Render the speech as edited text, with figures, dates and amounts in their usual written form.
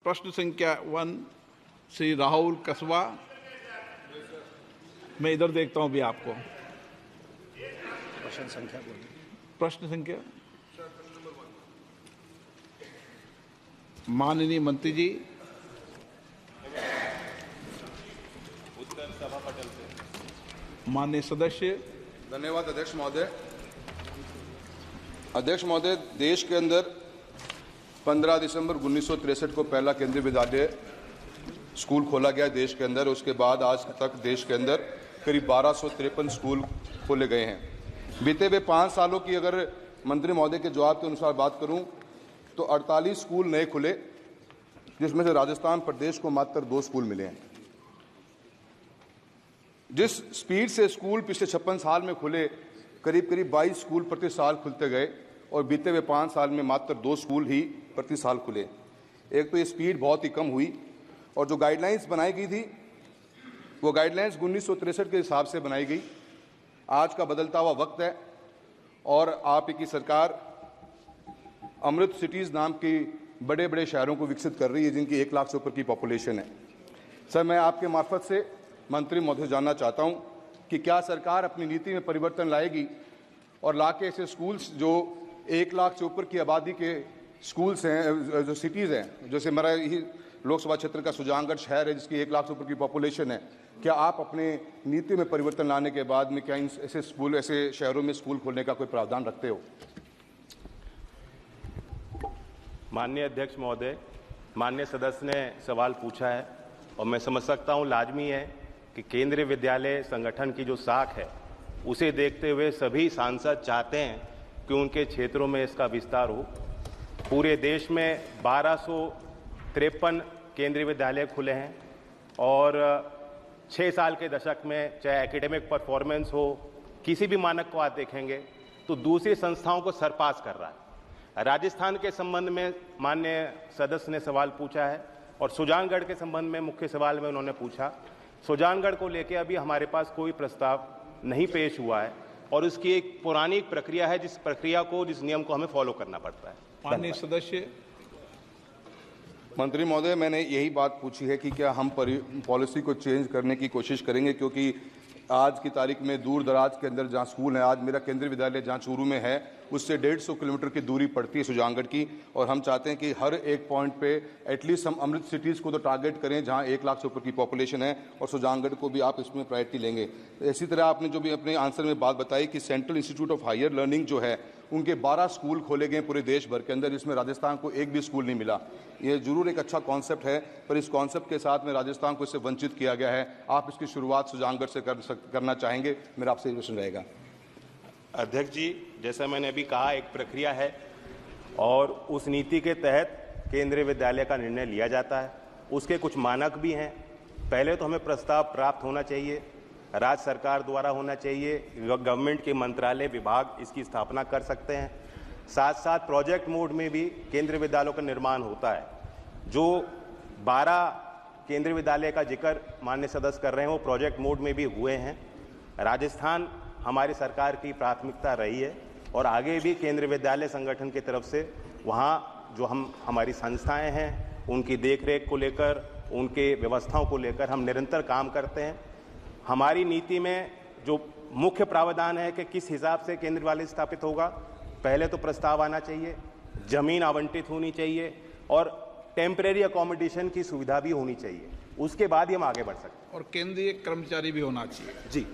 प्रश्न संख्या 1 श्री राहुल कसवा। मैं इधर देखता हूं भी आपको। प्रश्न संख्या माननीय मंत्री जी। उत्तर सभा पटल से। माननीय सदस्य। धन्यवाद अध्यक्ष महोदय। अध्यक्ष महोदय, देश के अंदर 15 दिसंबर 1963 को पहला केंद्रीय विद्यालय स्कूल खोला गया देश के अंदर। उसके बाद आज तक देश के अंदर करीब 1253 स्कूल खोले गए हैं। बीते हुए 5 सालों की अगर मंत्री महोदय के जवाब के अनुसार बात करूं तो 48 स्कूल नए खुले, जिसमें से राजस्थान प्रदेश को मात्र 2 स्कूल मिले हैं। जिस स्पीड से स्कूल पिछले 56 साल में खुले, करीब 22 स्कूल प्रति साल खुलते गए और बीते हुए 5 साल में मात्र 2 स्कूल ही प्रति साल खुले। एक तो ये स्पीड बहुत ही कम हुई और जो गाइडलाइंस बनाई गई थी वो गाइडलाइंस 1963 के हिसाब से बनाई गई। आज का बदलता हुआ वक्त है और आप की सरकार अमृत सिटीज़ नाम की बड़े बड़े शहरों को विकसित कर रही है, जिनकी 1 लाख से ऊपर की पॉपुलेशन है। सर, मैं आपके मार्फत से मंत्री महोदय जानना चाहता हूं कि क्या सरकार अपनी नीति में परिवर्तन लाएगी और लाके ऐसे स्कूल्स जो 1 लाख से ऊपर की आबादी के स्कूल्स हैं, जो सिटीज़ हैं, जैसे मेरा यही लोकसभा क्षेत्र का सुजानगढ़ शहर है जिसकी 1 लाख से ऊपर की पॉपुलेशन है, क्या आप अपने नीति में परिवर्तन लाने के बाद में क्या इन ऐसे शहरों में स्कूल खोलने का कोई प्रावधान रखते हो? माननीय अध्यक्ष महोदय, माननीय सदस्य ने सवाल पूछा है और मैं समझ सकता हूं लाजमी है कि केंद्रीय विद्यालय संगठन की जो साख है उसे देखते हुए सभी सांसद चाहते हैं कि उनके क्षेत्रों में इसका विस्तार हो। पूरे देश में 1253 केंद्रीय विद्यालय खुले हैं और 6 साल के दशक में चाहे एकेडमिक परफॉर्मेंस हो, किसी भी मानक को आप देखेंगे तो दूसरी संस्थाओं को सरपास कर रहा है। राजस्थान के संबंध में माननीय सदस्य ने सवाल पूछा है और सुजानगढ़ के संबंध में मुख्य सवाल में उन्होंने पूछा। सुजानगढ़ को लेकर अभी हमारे पास कोई प्रस्ताव नहीं पेश हुआ है और उसकी एक पुरानी प्रक्रिया है, जिस नियम को हमें फॉलो करना पड़ता है। माननीय सदस्य। मंत्री महोदय, मैंने यही बात पूछी है कि क्या हम पॉलिसी को चेंज करने की कोशिश करेंगे, क्योंकि आज की तारीख में दूर दराज के अंदर जहाँ स्कूल है, आज मेरा केंद्रीय विद्यालय जहाँ चूरू में है उससे 150 किलोमीटर की दूरी पड़ती है सुजानगढ़ की, और हम चाहते हैं कि हर एक पॉइंट पे एटलीस्ट हम अमृत सिटीज़ को तो टारगेट करें जहाँ 1 लाख से ऊपर की पॉपुलेशन है, और सुजानगढ़ को भी आप इसमें प्रायोरिटी लेंगे। इसी तरह आपने जो भी अपने आंसर में बात बताई कि central institute of higher learning जो है उनके 12 स्कूल खोले गए पूरे देश भर के अंदर, जिसमें राजस्थान को एक भी स्कूल नहीं मिला। ये जरूर एक अच्छा कॉन्सेप्ट है, पर इस कॉन्सेप्ट के साथ में राजस्थान को इससे वंचित किया गया है। आप इसकी शुरुआत सुजानगढ़ से करना चाहेंगे? मेरा आपसे क्वेश्चन रहेगा। अध्यक्ष जी, जैसा मैंने अभी कहा, एक प्रक्रिया है और उस नीति के तहत केंद्रीय विद्यालय का निर्णय लिया जाता है। उसके कुछ मानक भी हैं। पहले तो हमें प्रस्ताव प्राप्त होना चाहिए, राज्य सरकार द्वारा होना चाहिए, गवर्नमेंट के मंत्रालय विभाग इसकी स्थापना कर सकते हैं। साथ साथ प्रोजेक्ट मोड में भी केंद्रीय विद्यालयों का निर्माण होता है। जो 12 केंद्रीय विद्यालय का जिक्र माननीय सदस्य कर रहे हैं वो प्रोजेक्ट मोड में भी हुए हैं। राजस्थान हमारी सरकार की प्राथमिकता रही है और आगे भी केंद्रीय विद्यालय संगठन की तरफ से वहाँ जो हमारी संस्थाएं हैं उनकी देखरेख को लेकर, उनके व्यवस्थाओं को लेकर हम निरंतर काम करते हैं। हमारी नीति में जो मुख्य प्रावधान है कि किस हिसाब से केंद्रीय विद्यालय स्थापित होगा, पहले तो प्रस्ताव आना चाहिए, जमीन आवंटित होनी चाहिए और टेम्परेरी अकोमोडेशन की सुविधा भी होनी चाहिए। उसके बाद ही हम आगे बढ़ सकते हैं। और केंद्रीय कर्मचारी भी होना चाहिए। जी।